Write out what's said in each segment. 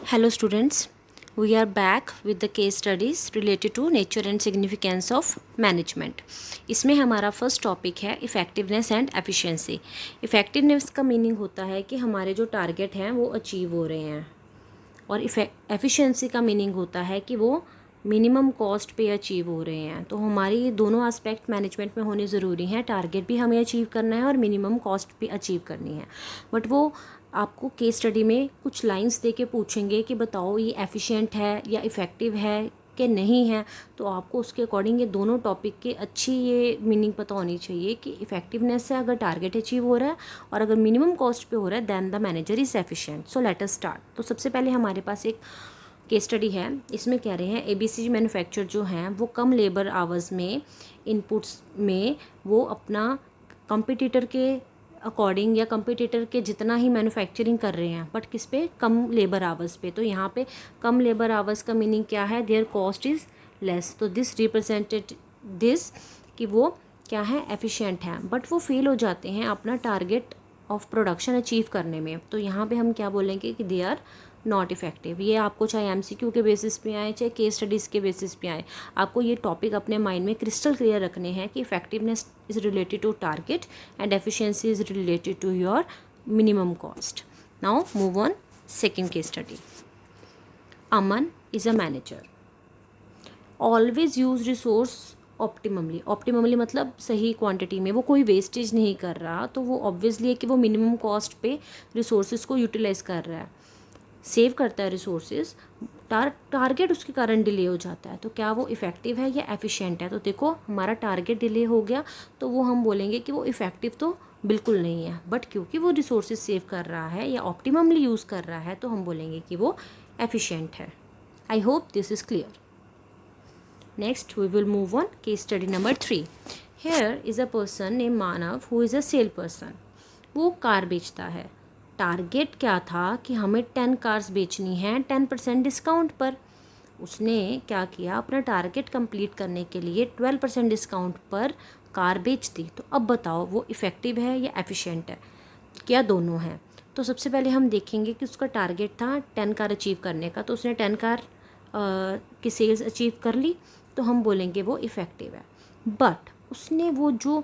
Hello students, we are back with the case studies related to nature and significance of management. इसमें हमारा first topic है effectiveness and efficiency. Effectiveness का meaning होता है कि हमारे जो टारगेट हैं वो अचीव हो रहे हैं, और एफिशिएंसी का मीनिंग होता है कि वो मिनिमम कॉस्ट पे अचीव हो रहे हैं। तो हमारी ये दोनों एस्पेक्ट मैनेजमेंट में होने ज़रूरी हैं। टारगेट भी हमें अचीव करना है और मिनिमम कॉस्ट भी अचीव करनी है। बट वो आपको केस स्टडी में कुछ लाइंस दे के पूछेंगे कि बताओ ये एफिशिएंट है या इफ़ेक्टिव है कि नहीं है। तो आपको उसके अकॉर्डिंग ये दोनों टॉपिक के अच्छी ये मीनिंग पता होनी चाहिए कि इफ़ेक्टिवनेस से अगर टारगेट अचीव हो रहा है और अगर मिनिमम कॉस्ट पे हो रहा है then the manager is efficient. So let us start. तो सबसे पहले हमारे पास एक केस स्टडी है। इसमें कह रहे हैं एबीसी मैन्युफैक्चर जो हैं वो कम लेबर आवर्स में इनपुट्स में वो अपना कंपटीटर के अकॉर्डिंग या कंपटीटर के जितना ही मैन्युफैक्चरिंग कर रहे हैं, बट किस पे, कम लेबर आवर्स पे। तो यहाँ पे कम लेबर आवर्स का मीनिंग क्या है, देयर कॉस्ट इज़ लेस। तो दिस रिप्रेजेंटेड दिस कि वो क्या है, एफिशिएंट हैं, बट वो फेल हो जाते हैं अपना टारगेट ऑफ प्रोडक्शन अचीव करने में। तो यहाँ पे हम क्या बोलेंगे कि दे आर नॉट इफेक्टिव। ये आपको चाहे एमसीक्यू के बेसिस पे आए चाहे केस स्टडीज़ के बेसिस पे आए, आपको ये टॉपिक अपने माइंड में क्रिस्टल क्लियर रखने हैं कि effectiveness is related to target and efficiency is related to your minimum cost. Now move on second case study. Aman is a manager, always use resource optimally. Optimally मतलब सही quantity में, वो कोई wastage नहीं कर रहा। तो वो ऑब्वियसली है कि वो मिनिमम कॉस्ट पे रिसोर्सेज को यूटिलाइज कर रहा है, सेव करता है रिसोर्सेज। टारगेट उसके कारण डिले हो जाता है। तो क्या वो इफ़ेक्टिव है या एफिशिएंट है? तो देखो हमारा टारगेट डिले हो गया तो वो हम बोलेंगे कि वो इफ़ेक्टिव तो बिल्कुल नहीं है, बट क्योंकि वो रिसोर्सेज सेव कर रहा है या ऑप्टिममली यूज़ कर रहा है तो हम बोलेंगे कि वो एफिशिएंट है। आई hope this is clear. Next, we will move on. Case study number 3. Here is a person named Manav who is a sale person. वो कार बेचता है। टारगेट क्या था कि हमें 10 कार्स बेचनी है 10% डिस्काउंट पर। उसने क्या किया, अपना टारगेट कंप्लीट करने के लिए 12% डिस्काउंट पर कार बेच दी। तो अब बताओ वो इफ़ेक्टिव है या एफिशिएंट है, क्या दोनों हैं? तो सबसे पहले हम देखेंगे कि उसका टारगेट था 10 कार अचीव करने का, तो उसने 10 कार की सेल्स अचीव कर ली, तो हम बोलेंगे वो इफ़ेक्टिव है। बट उसने वो जो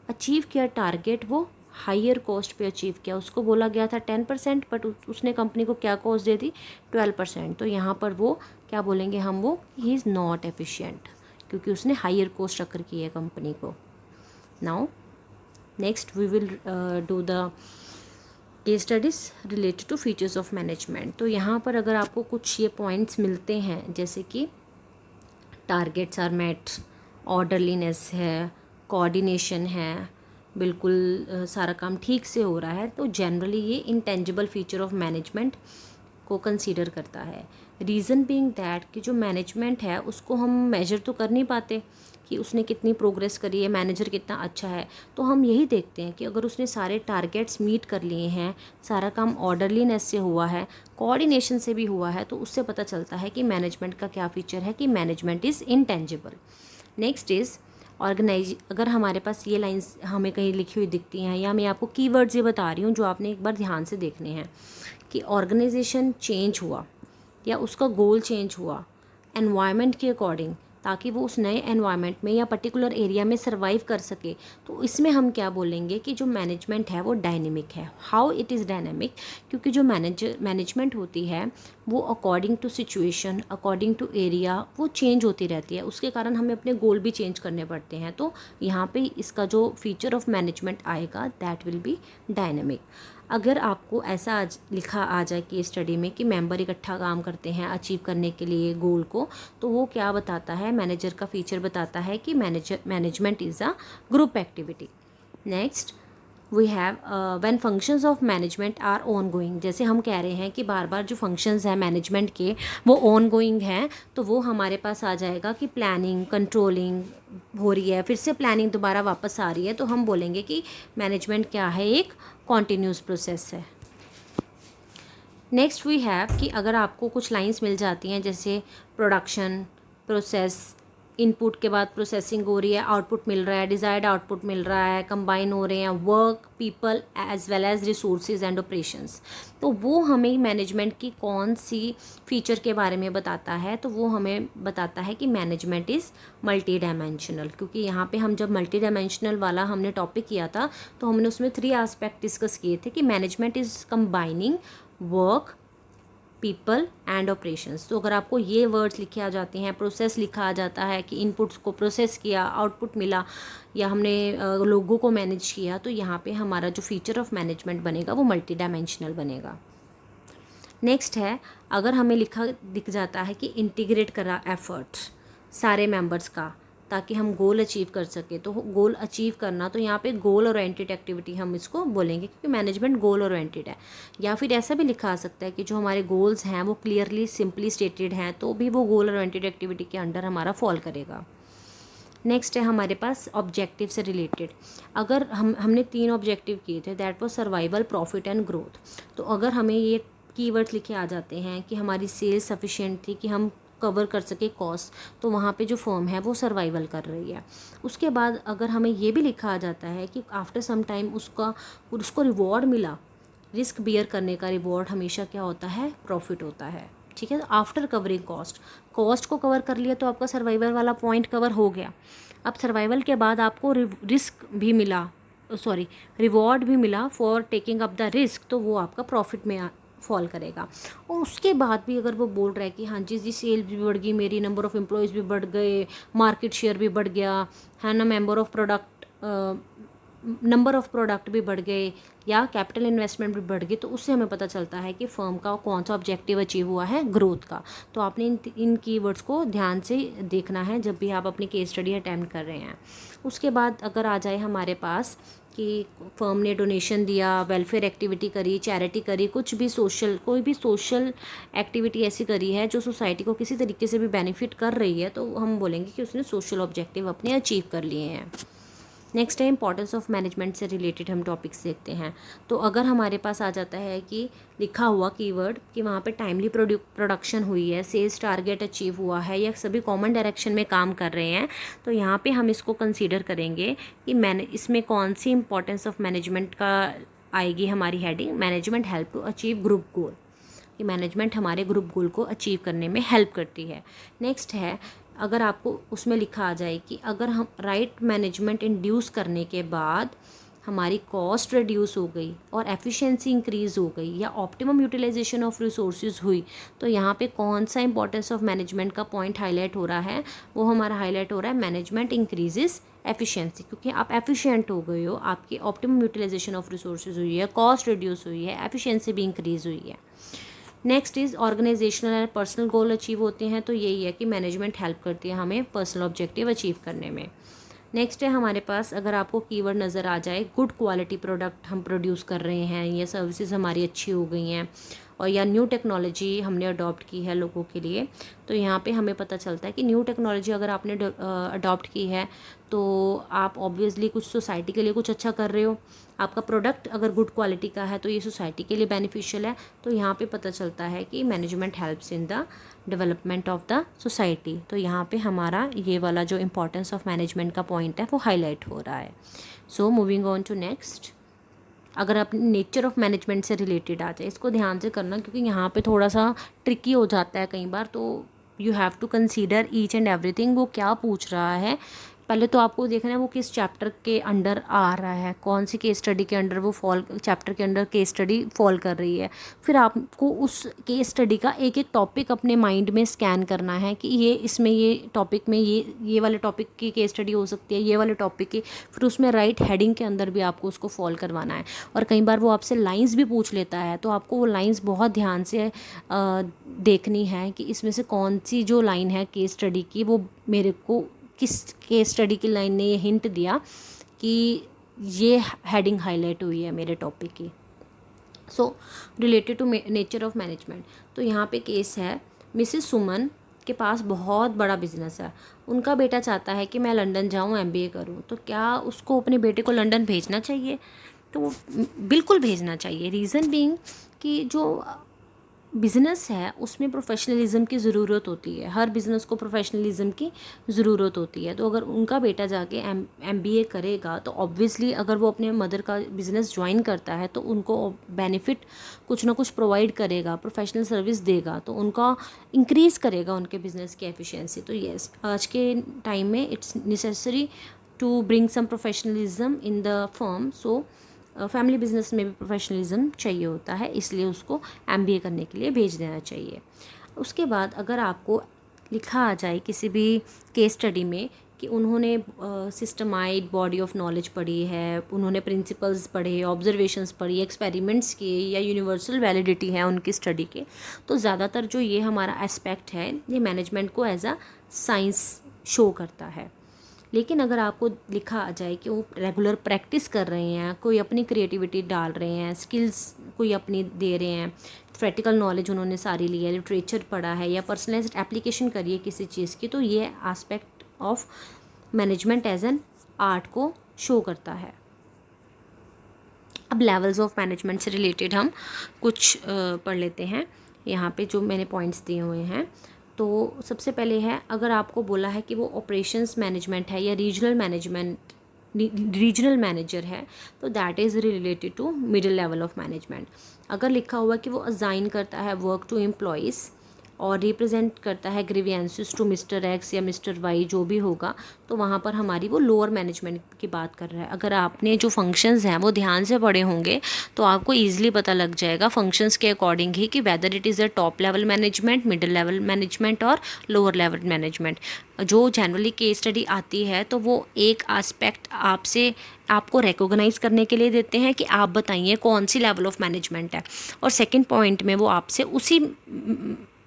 अचीव किया टारगेट वो हायर कॉस्ट पे अचीव किया। उसको बोला गया था 10%, बट उसने कंपनी को क्या कॉस्ट दे दी, 12%। तो यहाँ पर वो क्या बोलेंगे हम, वो ही इज़ नॉट एफिशिएंट, क्योंकि उसने हायर कॉस्ट रखकर की है कंपनी को। Now next we will do the case studies related to features of management. तो यहाँ पर अगर आपको कुछ ये पॉइंट्स मिलते हैं, जैसे कि टारगेट्स आर मेट, ऑर्डरलीनेस है, कोऑर्डिनेशन है, बिल्कुल सारा काम ठीक से हो रहा है, तो जनरली ये इंटेंजिबल फीचर ऑफ मैनेजमेंट को कंसीडर करता है। रीज़न बीइंग दैट कि जो मैनेजमेंट है उसको हम मेजर तो कर नहीं पाते कि उसने कितनी प्रोग्रेस करी है, मैनेजर कितना अच्छा है। तो हम यही देखते हैं कि अगर उसने सारे टारगेट्स मीट कर लिए हैं, सारा काम ऑर्डरलीनेस से हुआ है, कोऑर्डिनेशन से भी हुआ है, तो उससे पता चलता है कि मैनेजमेंट का क्या फीचर है, कि management is intangible. Next is organize. अगर हमारे पास ये लाइंस हमें कहीं लिखी हुई दिखती हैं, या मैं आपको कीवर्ड्स ये बता रही हूँ जो आपने एक बार ध्यान से देखने हैं, कि ऑर्गेनाइजेशन चेंज हुआ या उसका गोल चेंज हुआ एनवायरनमेंट के अकॉर्डिंग, ताकि वो उस नए एनवायरनमेंट में या पर्टिकुलर एरिया में सर्वाइव कर सके, तो इसमें हम क्या बोलेंगे कि जो मैनेजमेंट है वो डायनेमिक है। हाउ इट इज़ डायनेमिक, क्योंकि जो मैनेजमेंट होती है वो according to situation, according to area वो चेंज होती रहती है। उसके कारण हमें अपने गोल भी चेंज करने पड़ते हैं। तो यहाँ पे इसका जो फीचर ऑफ मैनेजमेंट आएगा दैट विल बी डायनेमिक। अगर आपको ऐसा आज लिखा आ जाए कि स्टडी में कि मेंबर इकट्ठा काम करते हैं अचीव करने के लिए गोल को, तो वो क्या बताता है, मैनेजर का फीचर बताता है कि management is a group activity. Next we have when functions of management are on going. जैसे हम कह रहे हैं कि बार बार जो फंक्शंस हैं मैनेजमेंट के वो ऑन गोइंग हैं, तो वो हमारे पास आ जाएगा कि प्लानिंग, कंट्रोलिंग हो रही है, फिर से प्लानिंग दोबारा वापस आ रही है, तो हम बोलेंगे कि मैनेजमेंट क्या है, एक कॉन्टिन्यूस प्रोसेस है। नेक्स्ट वी हैव कि अगर आपको कुछ लाइंस मिल जाती हैं जैसे प्रोडक्शन, प्रोसेस, इनपुट के बाद प्रोसेसिंग हो रही है, आउटपुट मिल रहा है, डिज़ायर्ड आउटपुट मिल रहा है, कंबाइन हो रहे हैं work, people as well as resources and operations. तो वो हमें मैनेजमेंट की कौन सी फीचर के बारे में बताता है, तो वो हमें बताता है कि मैनेजमेंट इज़ मल्टी डायमेंशनल। क्योंकि यहाँ पे हम जब मल्टी डायमेंशनल वाला हमने टॉपिक किया था तो हमने उसमें 3 एस्पेक्ट डिस्कस किए थे कि management is combining work, people and operations. तो अगर आपको ये वर्ड्स लिखे आ जाते हैं, प्रोसेस लिखा आ जाता है कि इनपुट्स को प्रोसेस किया, आउटपुट मिला, या हमने लोगों को मैनेज किया, तो यहाँ पे हमारा जो फीचर ऑफ मैनेजमेंट बनेगा वो मल्टी डायमेंशनल बनेगा। नेक्स्ट है, अगर हमें लिखा दिख जाता है कि इंटीग्रेट करा एफर्ट्स सारे मेंबर्स का ताकि हम गोल अचीव कर सके, तो गोल अचीव करना, तो यहाँ पे गोल ओरिएंटेड एक्टिविटी हम इसको बोलेंगे क्योंकि मैनेजमेंट गोल ओरिएंटेड है। या फिर ऐसा भी लिखा आ सकता है कि जो हमारे गोल्स हैं वो क्लियरली सिंपली स्टेटेड हैं, तो भी वो गोल ओरिएंटेड एक्टिविटी के अंडर हमारा फॉल करेगा। नेक्स्ट है हमारे पास ऑब्जेक्टिव से रिलेटेड। अगर हमने 3 ऑब्जेक्टिव किए थे, that was survival, profit and growth. तो अगर हमें ये कीवर्ड्स लिखे आ जाते हैं कि हमारी सेल्स सफिशिएंट थी कि हम कवर कर सके कॉस्ट, तो वहाँ पे जो फर्म है वो सर्वाइवल कर रही है। उसके बाद अगर हमें ये भी लिखा आ जाता है कि आफ्टर सम टाइम उसको रिवॉर्ड मिला, रिस्क बियर करने का रिवॉर्ड हमेशा क्या होता है, प्रॉफिट होता है। ठीक है, तो आफ्टर कवरिंग कॉस्ट को कवर कर लिया तो आपका सर्वाइवल वाला पॉइंट कवर हो गया। अब सर्वाइवल के बाद आपको रिस्क भी मिला, रिवॉर्ड भी मिला for taking up the risk, तो वो आपका प्रॉफिट में फॉल करेगा। और उसके बाद भी अगर वो बोल रहा है कि हाँ जी सेल्स भी बढ़ गई मेरी, नंबर ऑफ़ एम्प्लॉयज़ भी बढ़ गए, मार्केट शेयर भी बढ़ गया है ना, नंबर ऑफ़ प्रोडक्ट भी बढ़ गए, या कैपिटल इन्वेस्टमेंट भी बढ़ गई, तो उससे हमें पता चलता है कि फर्म का कौन सा ऑब्जेक्टिव अचीव हुआ है, ग्रोथ का। तो आपने इन कीवर्ड्स को ध्यान से देखना है जब भी आप अपनी केस स्टडी अटेम्प्ट कर रहे हैं। उसके बाद अगर आ जाए हमारे पास कि फर्म ने डोनेशन दिया, वेलफेयर एक्टिविटी करी, चैरिटी करी, कोई भी सोशल एक्टिविटी ऐसी करी है जो सोसाइटी को किसी तरीके से भी बेनिफिट कर रही है, तो हम बोलेंगे कि उसने सोशल ऑब्जेक्टिव अपने अचीव कर लिए हैं। नेक्स्ट है इंपॉर्टेंस ऑफ मैनेजमेंट से रिलेटेड हम टॉपिक्स देखते हैं। तो अगर हमारे पास आ जाता है कि लिखा हुआ कीवर्ड कि वहाँ पे टाइमली प्रोडक्शन हुई है, सेल्स टारगेट अचीव हुआ है, या सभी कॉमन डायरेक्शन में काम कर रहे हैं, तो यहाँ पे हम इसको कंसीडर करेंगे कि इसमें कौन सी इंपॉर्टेंस ऑफ मैनेजमेंट का आएगी हमारी heading, management help to achieve group goal, कि मैनेजमेंट हमारे ग्रुप गोल को अचीव करने में हेल्प करती है। नेक्स्ट है, अगर आपको उसमें लिखा आ जाए कि अगर हम राइट मैनेजमेंट इंड्यूस करने के बाद हमारी कॉस्ट रिड्यूस हो गई और एफिशिएंसी इंक्रीज़ हो गई, या ऑप्टिमम यूटिलाइजेशन ऑफ रिसोर्सेज हुई, तो यहाँ पे कौन सा इंपॉर्टेंस ऑफ मैनेजमेंट का पॉइंट हाईलाइट हो रहा है, वो हमारा हाईलाइट हो रहा है मैनेजमेंट इंक्रीजेस एफिशिएंसी। क्योंकि आप एफिशिएंट हो गए हो, आपकी ऑप्टिमम यूटिलाइजेशन ऑफ रिसोर्सेज हुई है, कॉस्ट रिड्यूस हुई है, एफिशिएंसी भी इंक्रीज़ हुई है। Next is organizational and personal goal achieve होते हैं, तो यही है कि मैनेजमेंट हेल्प करती है हमें पर्सनल ऑब्जेक्टिव अचीव करने में। नेक्स्ट है हमारे पास, अगर आपको कीवर्ड नज़र आ जाए, गुड क्वालिटी प्रोडक्ट हम प्रोड्यूस कर रहे हैं, या सर्विसेज हमारी अच्छी हो गई हैं, और या न्यू टेक्नोलॉजी हमने अडॉप्ट की है लोगों के लिए, तो यहाँ पे हमें पता चलता है कि न्यू टेक्नोलॉजी अगर आपने अडॉप्ट की है तो आप ऑब्वियसली कुछ सोसाइटी के लिए कुछ अच्छा कर रहे हो। आपका प्रोडक्ट अगर गुड क्वालिटी का है तो ये सोसाइटी के लिए बेनिफिशियल है, तो यहाँ पे पता चलता है कि management helps in the development of the society. तो यहाँ पे हमारा ये वाला जो इम्पोर्टेंस ऑफ मैनेजमेंट का पॉइंट है वो हाईलाइट हो रहा है। So moving on to next, अगर आप नेचर ऑफ मैनेजमेंट से रिलेटेड आ जाए, इसको ध्यान से करना क्योंकि यहाँ पे थोड़ा सा ट्रिकी हो जाता है कई बार, तो you have to consider each and everything, वो क्या पूछ रहा है। पहले तो आपको देखना है वो किस चैप्टर के अंडर आ रहा है, कौन सी केस स्टडी के अंडर वो चैप्टर के अंडर केस स्टडी फॉल कर रही है। फिर आपको उस केस स्टडी का एक एक टॉपिक अपने माइंड में स्कैन करना है कि ये टॉपिक में ये वाले टॉपिक की केस स्टडी हो सकती है, ये वाले टॉपिक की, फिर उसमें राइट हेडिंग के अंदर भी आपको उसको फॉल करवाना है। और कई बार वो आपसे लाइंस भी पूछ लेता है, तो आपको वो लाइंस बहुत ध्यान से देखनी है कि इसमें से कौन सी जो लाइन है केस स्टडी की, वो मेरे को किस केस स्टडी की लाइन ने ये हिंट दिया कि ये हेडिंग हाईलाइट हुई है मेरे टॉपिक की। So related to nature of management, तो यहाँ पे केस है, मिसेस सुमन के पास बहुत बड़ा बिजनेस है, उनका बेटा चाहता है कि मैं लंदन जाऊँ MBA करूँ, तो क्या उसको अपने बेटे को लंदन भेजना चाहिए? तो बिल्कुल भेजना चाहिए। रीज़न बीइंग कि जो बिज़नेस है उसमें प्रोफेशनलिज्म की ज़रूरत होती है, हर बिज़नेस को प्रोफेशनलिज्म की ज़रूरत होती है। तो अगर उनका बेटा जाके MBA करेगा तो ऑब्वियसली अगर वो अपने मदर का बिज़नेस ज्वाइन करता है तो उनको बेनिफिट कुछ ना कुछ प्रोवाइड करेगा, प्रोफेशनल सर्विस देगा, तो उनका इंक्रीज़ करेगा उनके बिज़नेस की एफिशिएंसी। तो येस, आज के टाइम में it's necessary to bring some professionalism in the firm. So family business में भी प्रोफेशनलिज्म चाहिए होता है, इसलिए उसको MBA करने के लिए भेज देना चाहिए। उसके बाद अगर आपको लिखा आ जाए किसी भी केस स्टडी में कि उन्होंने सिस्टमाइड बॉडी ऑफ नॉलेज पढ़ी है, उन्होंने प्रिंसिपल्स पढ़े, ऑब्जर्वेशंस पढ़ी, एक्सपेरिमेंट्स किए या यूनिवर्सल वैलिडिटी है उनकी स्टडी के, तो ज़्यादातर जो ये हमारा एस्पेक्ट है ये मैनेजमेंट को एज अ साइंस शो करता है। लेकिन अगर आपको लिखा आ जाए कि वो रेगुलर प्रैक्टिस कर रहे हैं, कोई अपनी क्रिएटिविटी डाल रहे हैं, स्किल्स कोई अपनी दे रहे हैं, प्रैक्टिकल नॉलेज उन्होंने सारी ली है, लिटरेचर पढ़ा है या पर्सनलाइज्ड एप्लीकेशन करी है किसी चीज़ की, तो ये aspect of management as an art को शो करता है। अब लेवल्स ऑफ मैनेजमेंट से रिलेटेड हम कुछ पढ़ लेते हैं यहाँ पे जो मैंने पॉइंट्स दिए हुए हैं। तो सबसे पहले है, अगर आपको बोला है कि वो ऑपरेशंस मैनेजमेंट है या रीजनल मैनेजर है, तो that is related to middle level of management. अगर लिखा हुआ कि वो असाइन करता है वर्क टू एम्प्लॉयज़ और रिप्रेजेंट करता है ग्रीवियंसेस टू मिस्टर X या मिस्टर Y जो भी होगा, तो वहाँ पर हमारी वो लोअर मैनेजमेंट की बात कर रहा है। अगर आपने जो फंक्शंस हैं वो ध्यान से पढ़े होंगे तो आपको ईजिली पता लग जाएगा फंक्शंस के अकॉर्डिंग ही कि whether it is a top level management, middle level management और लोअर लेवल मैनेजमेंट। जो जनरली केस स्टडी आती है तो वो एक एस्पेक्ट आपको रिकॉग्नाइज करने के लिए देते हैं कि आप बताइए कौन सी लेवल ऑफ मैनेजमेंट है, और सेकंड पॉइंट में वो आपसे उसी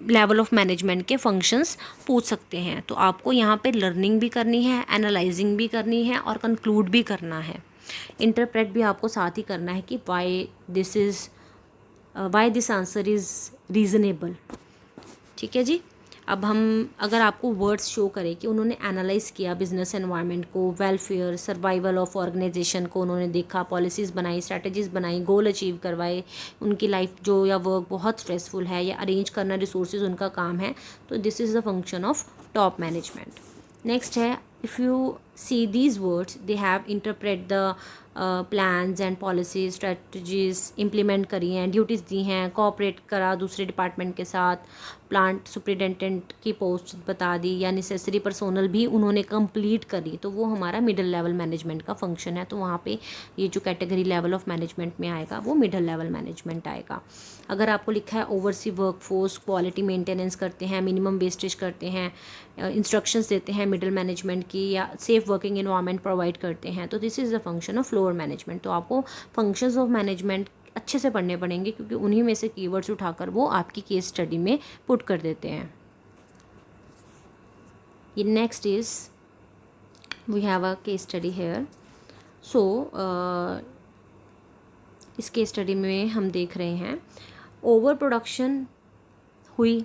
लेवल ऑफ मैनेजमेंट के फंक्शंस पूछ सकते हैं। तो आपको यहाँ पे लर्निंग भी करनी है, एनालाइजिंग भी करनी है और कंक्लूड भी करना है। इंटरप्रेट भी आपको साथ ही करना है कि why this answer is reasonable. ठीक है जी। अब हम अगर आपको वर्ड्स शो करें कि उन्होंने एनालाइज किया बिजनेस एनवायरनमेंट को, वेलफेयर, सर्वाइवल ऑफ ऑर्गेनाइजेशन को उन्होंने देखा, पॉलिसीज़ बनाई, स्ट्रैटेजीज़ बनाई, गोल अचीव करवाए, उनकी लाइफ जो या वर्क बहुत स्ट्रेसफुल है या अरेंज करना रिसोर्सेज उनका काम है, तो this is the function of top management. Next है, if you see these words they have interpret the plans and policies, strategies implement करी हैं, ड्यूटीज़ दी हैं, कोऑपरेट करा दूसरे डिपार्टमेंट के साथ, प्लांट सुपरिटेंडेंट की पोस्ट बता दी या नेसेसरी पर्सोनल भी उन्होंने कंप्लीट करी, तो वो हमारा मिडिल लेवल मैनेजमेंट का फंक्शन है। तो वहाँ पे ये जो कैटेगरी लेवल ऑफ मैनेजमेंट में आएगा वो मिडिल लेवल मैनेजमेंट आएगा। अगर आपको लिखा है ओवरसी वर्कफोर्स, क्वालिटी मेंटेनेंस करते हैं, मिनिमम वेस्टेज करते हैं, इंस्ट्रक्शंस देते हैं मिडिल मैनेजमेंट की, या सेफ वर्किंग एनवायरनमेंट प्रोवाइड करते हैं, तो this is the function of lower management. तो आपको फंक्शंस ऑफ मैनेजमेंट अच्छे से पढ़ने पड़ेंगे क्योंकि उन्हीं में से कीवर्ड्स उठाकर वो आपकी केस स्टडी में पुट कर देते हैं। ये next is we have a case study here. So इस केस स्टडी में हम देख रहे हैं ओवर प्रोडक्शन हुई,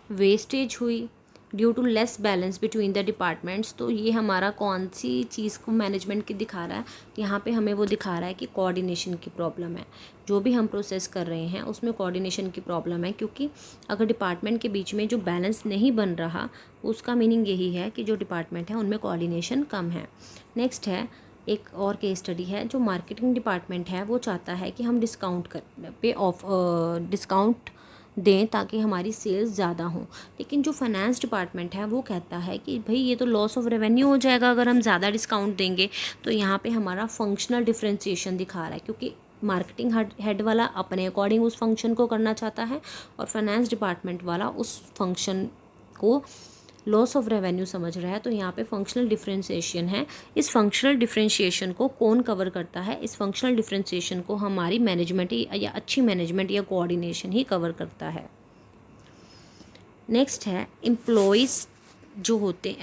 वेस्टेज हुई due to less balance between the departments. तो ये हमारा कौन सी चीज़ को मैनेजमेंट की दिखा रहा है, यहाँ पे हमें वो दिखा रहा है कि कोऑर्डिनेशन की प्रॉब्लम है। जो भी हम प्रोसेस कर रहे हैं उसमें कोऑर्डिनेशन की प्रॉब्लम है, क्योंकि अगर डिपार्टमेंट के बीच में जो बैलेंस नहीं बन रहा उसका मीनिंग यही है कि जो डिपार्टमेंट है उनमें कोऑर्डिनेशन कम है। नेक्स्ट है, एक और केस स्टडी है, जो मार्केटिंग डिपार्टमेंट है वो चाहता है कि हम डिस्काउंट दें ताकि हमारी सेल्स ज़्यादा हों, लेकिन जो फाइनेंस डिपार्टमेंट है वो कहता है कि भाई ये तो लॉस ऑफ रेवेन्यू हो जाएगा अगर हम ज़्यादा डिस्काउंट देंगे। तो यहाँ पे हमारा फंक्शनल डिफरेंशिएशन दिखा रहा है, क्योंकि मार्केटिंग हेड वाला अपने अकॉर्डिंग उस फंक्शन को करना चाहता है और फाइनेंस डिपार्टमेंट वाला उस फंक्शन को लॉस ऑफ रेवेन्यू समझ रहा है। तो यहाँ पे फंक्शनल डिफरेंशिएशन है। इस फंक्शनल डिफरेंशिएशन को कौन कवर करता है? इस फंक्शनल डिफरेंशिएशन को हमारी मैनेजमेंट या अच्छी मैनेजमेंट या कोऑर्डिनेशन ही कवर करता है। नेक्स्ट है एम्प्लॉयज़ जो होते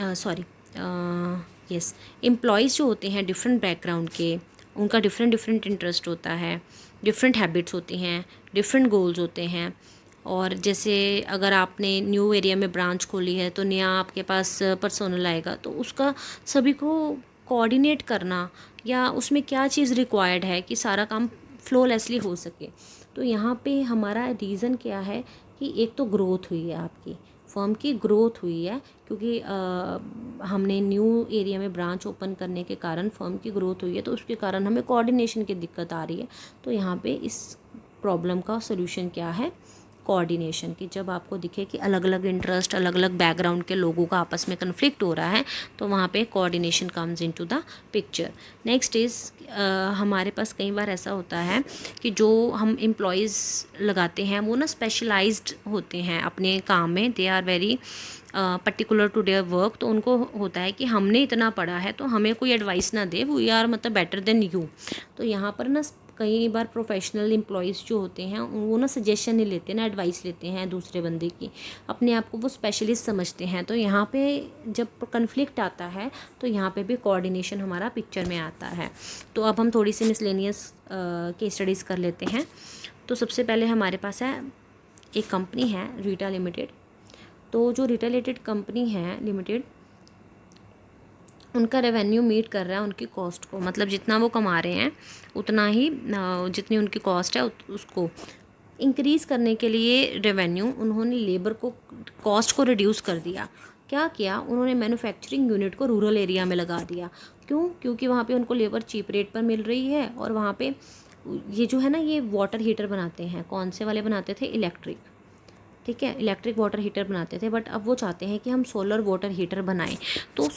एम्प्लॉयज़ जो होते हैं डिफरेंट बैकग्राउंड के, उनका डिफरेंट इंटरेस्ट होता है, डिफरेंट हैबिट्स होती हैं, डिफरेंट गोल्स होते हैं। और जैसे अगर आपने न्यू एरिया में ब्रांच खोली है तो नया आपके पास पर्सोनल आएगा, तो उसका सभी को कोऑर्डिनेट करना या उसमें क्या चीज़ रिक्वायर्ड है कि सारा काम फ्लोलेसली हो सके। तो यहाँ पे हमारा रीज़न क्या है कि एक तो ग्रोथ हुई है, आपकी फर्म की ग्रोथ हुई है, क्योंकि हमने न्यू एरिया में ब्रांच ओपन करने के कारण फर्म की ग्रोथ हुई है, तो उसके कारण हमें कोऑर्डिनेशन की दिक्कत आ रही है। तो यहाँ पे इस प्रॉब्लम का सॉल्यूशन क्या है, कोऑर्डिनेशन की। जब आपको दिखे कि अलग अलग इंटरेस्ट, अलग अलग बैकग्राउंड के लोगों का आपस में कन्फ्लिक्ट हो रहा है, तो वहाँ पे coordination comes into the picture. Next is हमारे पास कई बार ऐसा होता है कि जो हम एम्प्लॉयज़ लगाते हैं वो ना स्पेशलाइज्ड होते हैं अपने काम में, they are very particular to their work. तो उनको होता है कि हमने इतना पढ़ा है तो हमें कोई एडवाइस ना दे, वी आर मतलब बेटर देन यू। तो यहाँ पर ना कई बार प्रोफेशनल एम्प्लॉयज़ जो होते हैं वो ना सजेशन नहीं लेते ना, एडवाइस लेते हैं दूसरे बंदे की, अपने आप को वो स्पेशलिस्ट समझते हैं। तो यहाँ पे जब कन्फ्लिक्ट आता है तो यहाँ पे भी कोऑर्डिनेशन हमारा पिक्चर में आता है। तो अब हम थोड़ी सी मिसलेनियस केस स्टडीज़ कर लेते हैं। तो सबसे पहले हमारे पास है एक कंपनी है रीटा लिमिटेड। तो जो रीटा लिमिटेड कंपनी है लिमिटेड, उनका रेवेन्यू मीट कर रहा है उनकी कॉस्ट को, मतलब जितना वो कमा रहे हैं उतना ही जितनी उनकी कॉस्ट है उसको इंक्रीज़ करने के लिए रेवेन्यू उन्होंने लेबर को कॉस्ट को रिड्यूस कर दिया। क्या किया उन्होंने, मैन्युफैक्चरिंग यूनिट को रूरल एरिया में लगा दिया। क्यों? क्योंकि वहाँ पे उनको लेबर चीप रेट पर मिल रही है, और वहाँ पे ये जो है ना, ये वाटर हीटर बनाते हैं, कौन से वाले बनाते थे, इलेक्ट्रिक, ठीक है, इलेक्ट्रिक वाटर हीटर बनाते थे, बट अब वो चाहते हैं कि हम सोलर वाटर हीटर बनाएं। तो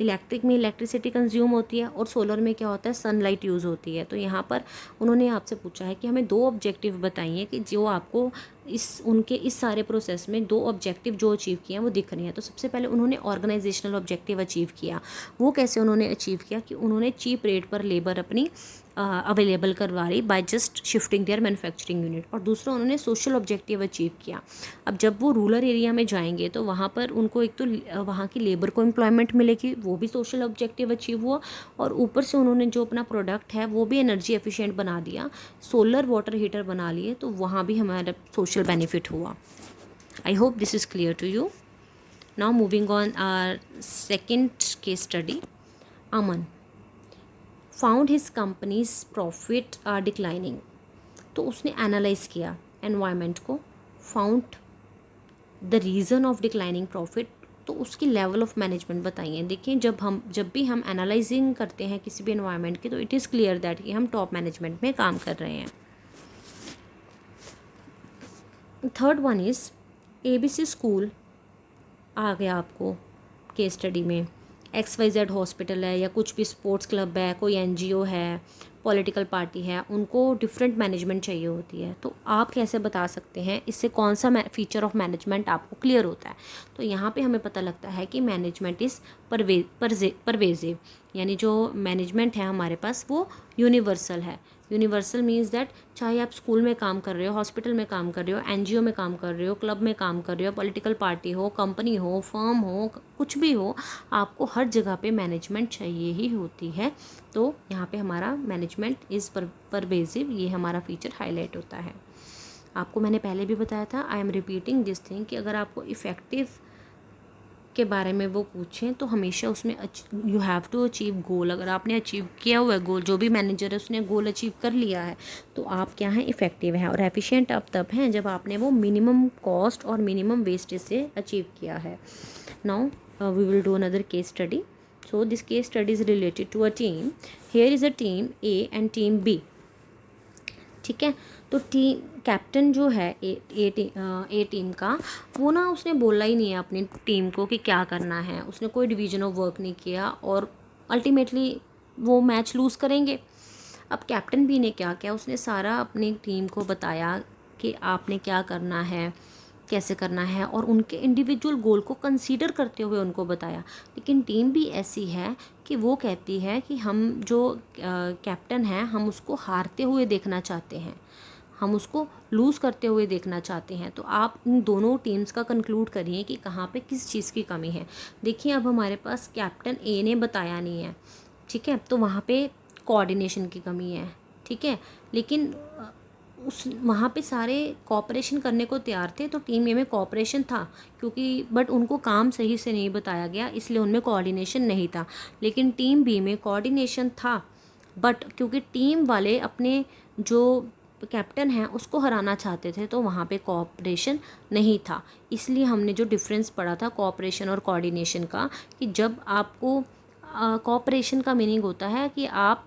इलेक्ट्रिक में इलेक्ट्रिसिटी कंज्यूम होती है और सोलर में क्या होता है, सनलाइट यूज़ होती है। तो यहाँ पर उन्होंने आपसे पूछा है कि हमें 2 ऑब्जेक्टिव बताइए कि जो आपको इस सारे प्रोसेस में 2 ऑब्जेक्टिव जो अचीव किए हैं वो दिख रही हैं। तो सबसे पहले उन्होंने ऑर्गेनाइजेशनल ऑब्जेक्टिव अचीव किया। वो कैसे उन्होंने अचीव किया कि उन्होंने चीप रेट पर लेबर अपनी अवेलेबल करवा रही by just shifting their manufacturing unit. और दूसरा उन्होंने सोशल ऑब्जेक्टिव अचीव किया। अब जब वो रूरल एरिया में जाएंगे तो वहाँ पर उनको एक तो वहाँ की लेबर को एम्प्लॉयमेंट मिलेगी, वो भी सोशल ऑब्जेक्टिव अचीव हुआ, और ऊपर से उन्होंने जो अपना प्रोडक्ट है वो भी एनर्जी एफिशिएंट बना दिया, सोलर वाटर हीटर बना लिए, तो वहाँ भी हमारा सोशल बेनिफिट हुआ। I hope this is clear to you. Now moving on our second case study. Aman found his company's profit are declining. तो उसने एनालाइज किया एनवायरनमेंट को, found the reason of declining profit, तो उसकी लेवल ऑफ मैनेजमेंट बताइए। देखिए जब भी हम एनालाइजिंग करते हैं किसी भी एनवायरनमेंट की, तो इट इज़ क्लियर दैट कि हम टॉप मैनेजमेंट में काम कर रहे हैं। Third one is ABC school आ गया आपको केस स्टडी में। XYZ हॉस्पिटल है, या कुछ भी स्पोर्ट्स क्लब है, कोई NGO है, पॉलिटिकल पार्टी है, उनको डिफरेंट मैनेजमेंट चाहिए होती है। तो आप कैसे बता सकते हैं इससे कौन सा फीचर ऑफ मैनेजमेंट आपको क्लियर होता है? तो यहाँ पे हमें पता लगता है कि मैनेजमेंट इज़ परवेजिव, यानी जो मैनेजमेंट है हमारे पास वो यूनिवर्सल है। यूनिवर्सल मीन्स दैट चाहे आप स्कूल में काम कर रहे हो, हॉस्पिटल में काम कर रहे हो, NGO में काम कर रहे हो, क्लब में काम कर रहे हो, पॉलिटिकल पार्टी हो, कंपनी हो, फर्म हो, कुछ भी हो, आपको हर जगह पे मैनेजमेंट चाहिए ही होती है। तो यहाँ पे हमारा मैनेजमेंट इज़ परवेजिव, ये हमारा फीचर हाईलाइट होता है। आपको मैंने पहले भी बताया था, I am repeating this thing, कि अगर आपको इफ़ेक्टिव के बारे में वो पूछें तो हमेशा उसमें यू हैव टू अचीव गोल। अगर आपने अचीव किया हुआ है गोल, जो भी मैनेजर है उसने गोल अचीव कर लिया है, तो आप क्या हैं, इफ़ेक्टिव हैं। और एफिशिएंट आप तब हैं जब आपने वो मिनिमम कॉस्ट और मिनिमम वेस्टेज से अचीव किया है। Now we will do another case study. So this case study is related to a team. Here is a team A and team B, ठीक है। तो टीम कैप्टन जो है ए team का, वो ना उसने बोला ही नहीं है अपनी टीम को कि क्या करना है, उसने कोई डिवीजन ऑफ वर्क नहीं किया, और अल्टीमेटली वो मैच लूज़ करेंगे। अब कैप्टन बी ने क्या किया, उसने सारा अपनी टीम को बताया कि आपने क्या करना है, कैसे करना है, और उनके इंडिविजुअल गोल को कंसीडर करते हुए उनको बताया। लेकिन टीम भी ऐसी है कि वो कहती है कि हम जो कैप्टन है, हम उसको हारते हुए देखना चाहते हैं, हम उसको लूज़ करते हुए देखना चाहते हैं। तो आप इन दोनों टीम्स का कंक्लूड करिए कि कहाँ पे किस चीज़ की कमी है। देखिए अब हमारे पास कैप्टन ए ने बताया नहीं है, ठीक है, तो वहाँ पे कोऑर्डिनेशन की कमी है, ठीक है। लेकिन उस वहाँ पे सारे कोऑपरेशन करने को तैयार थे, तो टीम ए में कोऑपरेशन था, क्योंकि बट उनको काम सही से नहीं बताया गया, इसलिए उनमें कोऑर्डिनेशन नहीं था। लेकिन टीम बी में कोऑर्डिनेशन था, बट क्योंकि टीम वाले अपने जो कैप्टन है उसको हराना चाहते थे, तो वहाँ पे कोऑपरेशन नहीं था। इसलिए हमने जो डिफरेंस पढ़ा था कोऑपरेशन और कोऑर्डिनेशन का, कि जब आपको कोऑपरेशन का मीनिंग होता है कि आप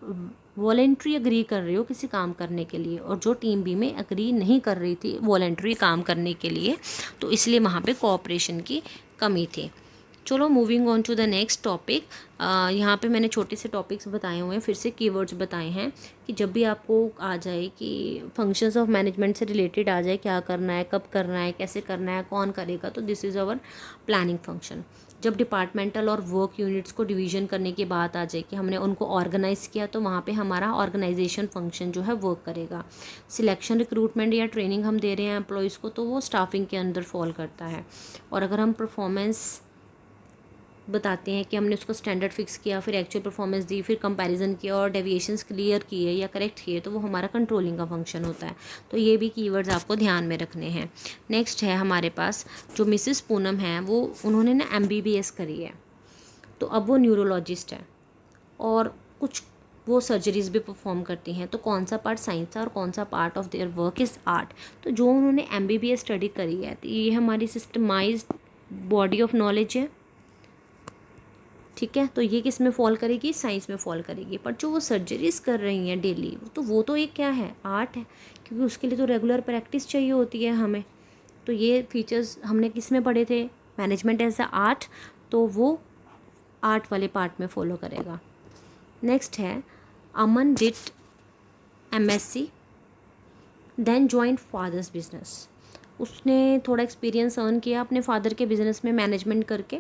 वॉलेंट्री अग्री कर रहे हो किसी काम करने के लिए, और जो टीम बी में अग्री नहीं कर रही थी वॉलेंट्री काम करने के लिए, तो इसलिए वहाँ पे कोऑपरेशन की कमी थी। चलो moving on to the next topic. यहाँ पे मैंने छोटे से टॉपिक्स बताए हुए हैं, फिर से कीवर्ड्स बताए हैं कि जब भी आपको आ जाए कि फंक्शंस ऑफ मैनेजमेंट से रिलेटेड आ जाए, क्या करना है, कब करना है, कैसे करना है, कौन करेगा, तो this is our planning function. जब डिपार्टमेंटल और वर्क यूनिट्स को डिवीजन करने की बात आ जाए कि हमने उनको ऑर्गेनाइज़ किया, तो वहाँ पे हमारा ऑर्गेनाइजेशन फंक्शन जो है वर्क करेगा। सिलेक्शन, रिक्रूटमेंट या ट्रेनिंग हम दे रहे हैं एम्प्लॉयज़ को, तो वो स्टाफिंग के अंदर फॉल करता है। और अगर हम परफॉर्मेंस बताते हैं कि हमने उसको स्टैंडर्ड फिक्स किया, फिर एक्चुअल परफॉर्मेंस दी, फिर कंपैरिजन किया और डेविएशंस क्लियर किए या करेक्ट किए, तो वो हमारा कंट्रोलिंग का फंक्शन होता है। तो ये भी कीवर्ड्स आपको ध्यान में रखने हैं। नेक्स्ट है हमारे पास जो मिसेस पूनम है, वो उन्होंने ना MBBS करी है, तो अब वो न्यूरोलॉजिस्ट है और कुछ वो सर्जरीज भी परफॉर्म करती हैं। तो कौन सा पार्ट साइंस है और कौन सा part of their work is art. तो जो उन्होंने MBBS स्टडी करी है, तो ये हमारी सिस्टमाइज्ड बॉडी ऑफ नॉलेज है, ठीक है। तो ये किस में फॉल करेगी, साइंस में फॉल करेगी। पर जो वो सर्जरीज कर रही हैं डेली, तो वो तो एक क्या है, आर्ट है, क्योंकि उसके लिए तो रेगुलर प्रैक्टिस चाहिए होती है हमें। तो ये फीचर्स हमने किस में पढ़े थे, मैनेजमेंट एज अ आर्ट, तो वो आर्ट वाले पार्ट में फॉलो करेगा। नेक्स्ट है Aman did MSc then joined father's business. उसने थोड़ा एक्सपीरियंस अर्न किया अपने फादर के बिज़नेस में मैनेजमेंट करके,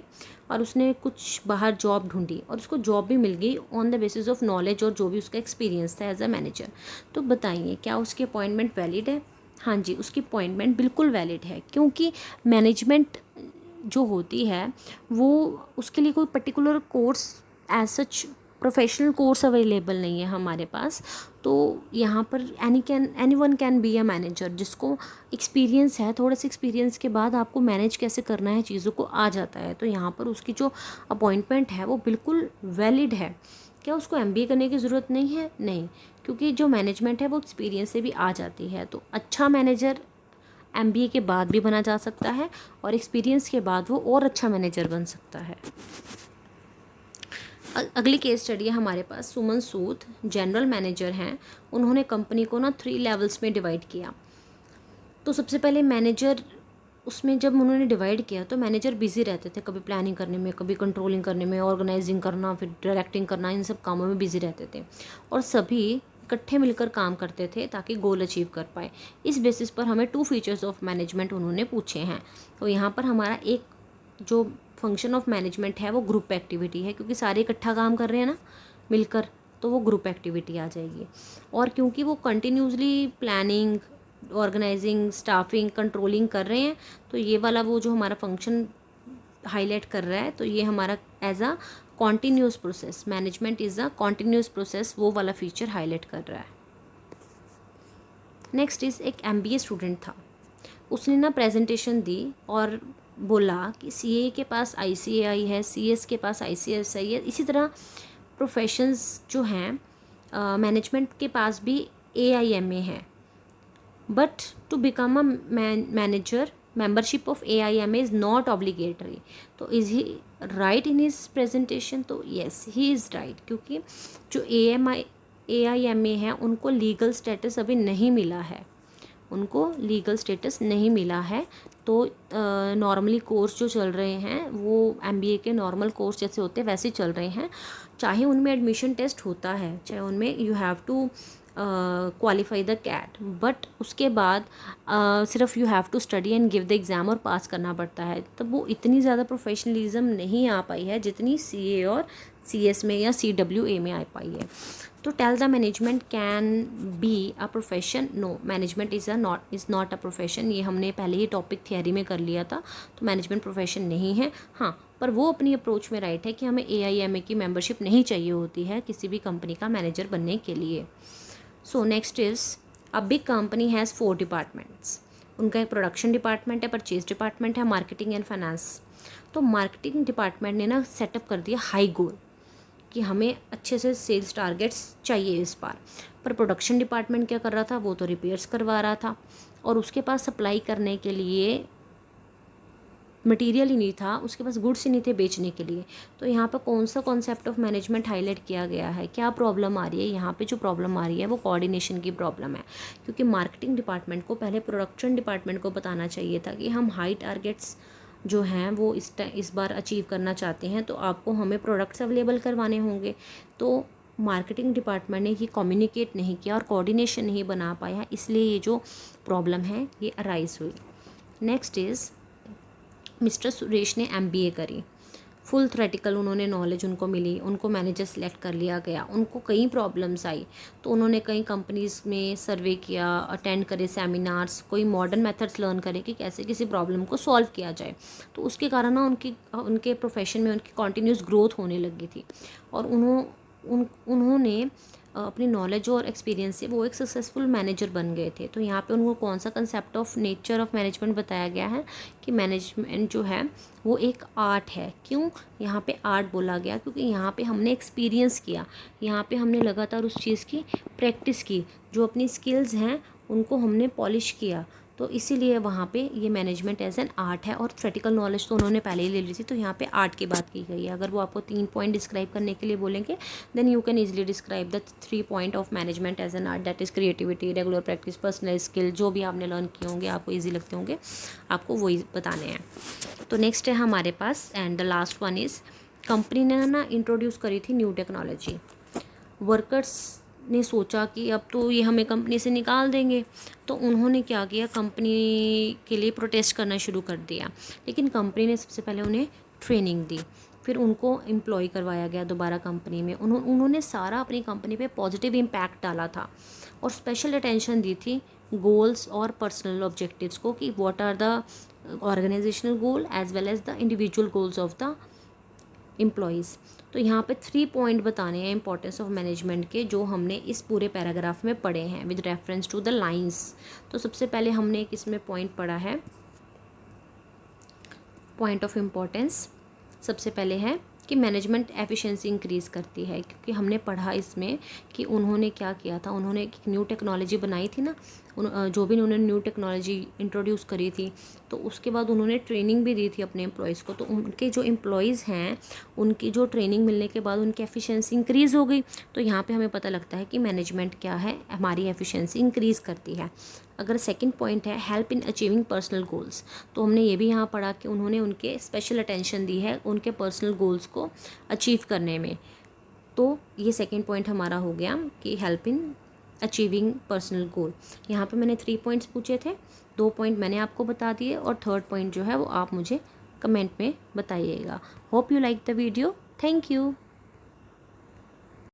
और उसने कुछ बाहर जॉब ढूंढी और उसको जॉब भी मिल गई on the basis of knowledge और जो भी उसका एक्सपीरियंस था एज अ मैनेजर। तो बताइए क्या उसकी अपॉइंटमेंट वैलिड है। हाँ जी, उसकी अपॉइंटमेंट बिल्कुल वैलिड है, क्योंकि मैनेजमेंट जो होती है वो उसके लिए कोई particular course as such professional course available नहीं है हमारे पास। तो यहाँ पर any one can be a manager, जिसको एक्सपीरियंस है, थोड़ा सा एक्सपीरियंस के बाद आपको मैनेज कैसे करना है चीज़ों को आ जाता है। तो यहाँ पर उसकी जो अपॉइंटमेंट है वो बिल्कुल वैलिड है। क्या उसको MBA करने की ज़रूरत नहीं है, नहीं, क्योंकि जो मैनेजमेंट है वो एक्सपीरियंस से भी आ जाती है। तो अच्छा मैनेजर MBA के बाद भी बना जा सकता है, और एक्सपीरियंस के बाद वो और अच्छा मैनेजर बन सकता है। अगली केस स्टडी है हमारे पास, सुमन सूद जनरल मैनेजर हैं। उन्होंने कंपनी को ना 3 लेवल्स में डिवाइड किया। तो सबसे पहले मैनेजर, उसमें जब उन्होंने डिवाइड किया तो मैनेजर बिजी रहते थे, कभी प्लानिंग करने में, कभी कंट्रोलिंग करने में, ऑर्गेनाइजिंग करना, फिर डायरेक्टिंग करना, इन सब कामों में बिजी रहते थे, और सभी इकट्ठे मिलकर काम करते थे ताकि गोल अचीव कर पाए। इस बेसिस पर हमें 2 फीचर्स ऑफ मैनेजमेंट उन्होंने पूछे हैं। तो यहाँ पर हमारा एक जो फंक्शन ऑफ मैनेजमेंट है वो ग्रुप एक्टिविटी है, क्योंकि सारे इकट्ठा काम कर रहे हैं ना मिलकर, तो वो ग्रुप एक्टिविटी आ जाएगी। और क्योंकि वो continuously planning, organising, staffing, controlling कर रहे हैं, तो ये वाला वो जो हमारा फंक्शन हाईलाइट कर रहा है, तो ये हमारा as a continuous process, management is a continuous process, वो वाला फीचर हाईलाइट कर रहा है। नेक्स्ट इज़ एक MBA स्टूडेंट था, उसने ना प्रेजेंटेशन दी और बोला कि CA के पास ICAI है, CS के पास ICSI है, इसी तरह प्रोफेशंस जो हैं मैनेजमेंट के पास भी AIMA है। But to become a manager membership of AIMA is not obligatory। तो is he right in his presentation, तो येस ही इज़ राइट, क्योंकि जो AIMA है उनको लीगल स्टेटस अभी नहीं मिला है, उनको लीगल स्टेटस नहीं मिला है। तो नॉर्मली कोर्स जो चल रहे हैं वो MBA के नॉर्मल कोर्स जैसे होते हैं वैसे चल रहे हैं, चाहे उनमें एडमिशन टेस्ट होता है, चाहे उनमें you have to qualify the CAT, but उसके बाद सिर्फ you have to study and give the exam और पास करना पड़ता है। तब वो इतनी ज़्यादा प्रोफेशनलिज्म नहीं आ पाई है जितनी CA और CS में या CWA में आ पाई है। तो tell the management can be a profession, no, management is not a profession. ये हमने पहले ही टॉपिक थियरी में कर लिया था, तो मैनेजमेंट प्रोफेशन नहीं है। हाँ, पर वो अपनी अप्रोच में राइट है कि हमें AIMA की मेंबरशिप नहीं चाहिए होती है किसी भी कंपनी का मैनेजर बनने के लिए। So next is a big company has 4 departments. उनका एक प्रोडक्शन डिपार्टमेंट है, परचेज डिपार्टमेंट है, मार्केटिंग एंड फाइनेंस। तो मार्केटिंग डिपार्टमेंट ने ना सेटअप कर दिया हाई गोल कि हमें अच्छे से सेल्स टारगेट्स चाहिए इस बार। पर प्रोडक्शन डिपार्टमेंट क्या कर रहा था, वो तो रिपेयर्स करवा रहा था और उसके पास सप्लाई करने के लिए मटेरियल ही नहीं था, उसके पास गुड्स ही नहीं थे बेचने के लिए। तो यहाँ पर कौन सा कॉन्सेप्ट ऑफ मैनेजमेंट हाईलाइट किया गया है, क्या प्रॉब्लम आ रही है यहाँ पे? जो प्रॉब्लम आ रही है वो कोऑर्डिनेशन की प्रॉब्लम है, क्योंकि मार्केटिंग डिपार्टमेंट को पहले प्रोडक्शन डिपार्टमेंट को बताना चाहिए था कि हम हाई टारगेट्स जो हैं वो इस बार अचीव करना चाहते हैं, तो आपको हमें प्रोडक्ट्स अवेलेबल करवाने होंगे। तो मार्केटिंग डिपार्टमेंट ने ये कम्युनिकेट नहीं किया और कोऑर्डिनेशन नहीं बना पाया, इसलिए ये जो प्रॉब्लम है ये अराइज हुई। नेक्स्ट इज़ मिस्टर सुरेश ने MBA करी, फुल थ्रेटिकल उन्होंने नॉलेज उनको मिली, उनको मैनेजर सेलेक्ट कर लिया गया, उनको कई प्रॉब्लम्स आई तो उन्होंने कई कंपनीज़ में सर्वे किया, अटेंड करे सेमिनार्स, कोई मॉडर्न मेथड्स लर्न करे कि कैसे किसी प्रॉब्लम को सॉल्व किया जाए। तो उसके कारण ना उनके प्रोफेशन में उनकी कॉन्टीन्यूस ग्रोथ होने लगी थी और उन्होंने अपनी नॉलेज और एक्सपीरियंस से वो एक सक्सेसफुल मैनेजर बन गए थे। तो यहाँ पे उनको कौन सा concept of nature of management बताया गया है कि मैनेजमेंट जो है वो एक आर्ट है। क्यों यहाँ पे आर्ट बोला गया? क्योंकि यहाँ पे हमने एक्सपीरियंस किया, यहाँ पे हमने लगातार उस चीज़ की प्रैक्टिस की, जो अपनी स्किल्स हैं उनको हमने पॉलिश किया, तो इसीलिए वहाँ पे ये मैनेजमेंट एज एन आर्ट है। और थ्योरेटिकल नॉलेज तो उन्होंने पहले ही ले ली थी, तो यहाँ पे आर्ट की बात की गई है। अगर वो आपको 3 पॉइंट डिस्क्राइब करने के लिए बोलेंगे then you can easily describe the 3 point of management as an art, that is creativity, regular practice, personal skill. जो भी आपने लर्न किए होंगे आपको ईजी लगते होंगे, आपको वही बताने हैं। तो नेक्स्ट है हमारे पास and the last one is, company ने ना इंट्रोड्यूस करी थी न्यू टेक्नोलॉजी। वर्कर्स ने सोचा कि अब तो ये हमें कंपनी से निकाल देंगे, तो उन्होंने क्या किया, कंपनी के लिए प्रोटेस्ट करना शुरू कर दिया। लेकिन कंपनी ने सबसे पहले उन्हें ट्रेनिंग दी, फिर उनको एम्प्लॉय करवाया गया दोबारा कंपनी में। उन्होंने सारा अपनी कंपनी पे पॉजिटिव इम्पैक्ट डाला था और स्पेशल अटेंशन दी थी गोल्स और पर्सनल ऑब्जेक्टिव्स को, कि what are the organisational goal as well as the individual goals of the employees. तो यहाँ पे 3 पॉइंट बताने हैं इंपॉर्टेंस ऑफ मैनेजमेंट के, जो हमने इस पूरे पैराग्राफ में पढ़े हैं with reference to the lines. तो सबसे पहले हमने एक इसमें पॉइंट पढ़ा है, पॉइंट ऑफ इम्पोर्टेंस सबसे पहले है कि मैनेजमेंट एफिशिएंसी इंक्रीज़ करती है, क्योंकि हमने पढ़ा इसमें कि उन्होंने क्या किया था, उन्होंने एक न्यू टेक्नोलॉजी बनाई थी ना, जो भी उन्होंने न्यू टेक्नोलॉजी इंट्रोड्यूस करी थी, तो उसके बाद उन्होंने ट्रेनिंग भी दी थी अपने एम्प्लॉयज़ को। तो उनके जो एम्प्लॉयज़ हैं उनकी जो ट्रेनिंग मिलने के बाद उनकी एफिशिएंसी इंक्रीज़ हो गई। तो यहाँ पे हमें पता लगता है कि मैनेजमेंट क्या है, हमारी एफिशिएंसी इंक्रीज़ करती है। अगर सेकंड पॉइंट है help in achieving personal goals, तो हमने ये भी यहाँ पढ़ा कि उन्होंने उनके स्पेशल अटेंशन दी है उनके पर्सनल गोल्स को अचीव करने में। तो ये सेकंड पॉइंट हमारा हो गया कि help in achieving personal goal. यहाँ पे मैंने 3 पॉइंट्स पूछे थे, 2 पॉइंट मैंने आपको बता दिए और थर्ड पॉइंट जो है वो आप मुझे कमेंट में बताइएगा। Hope you like the video, thank you.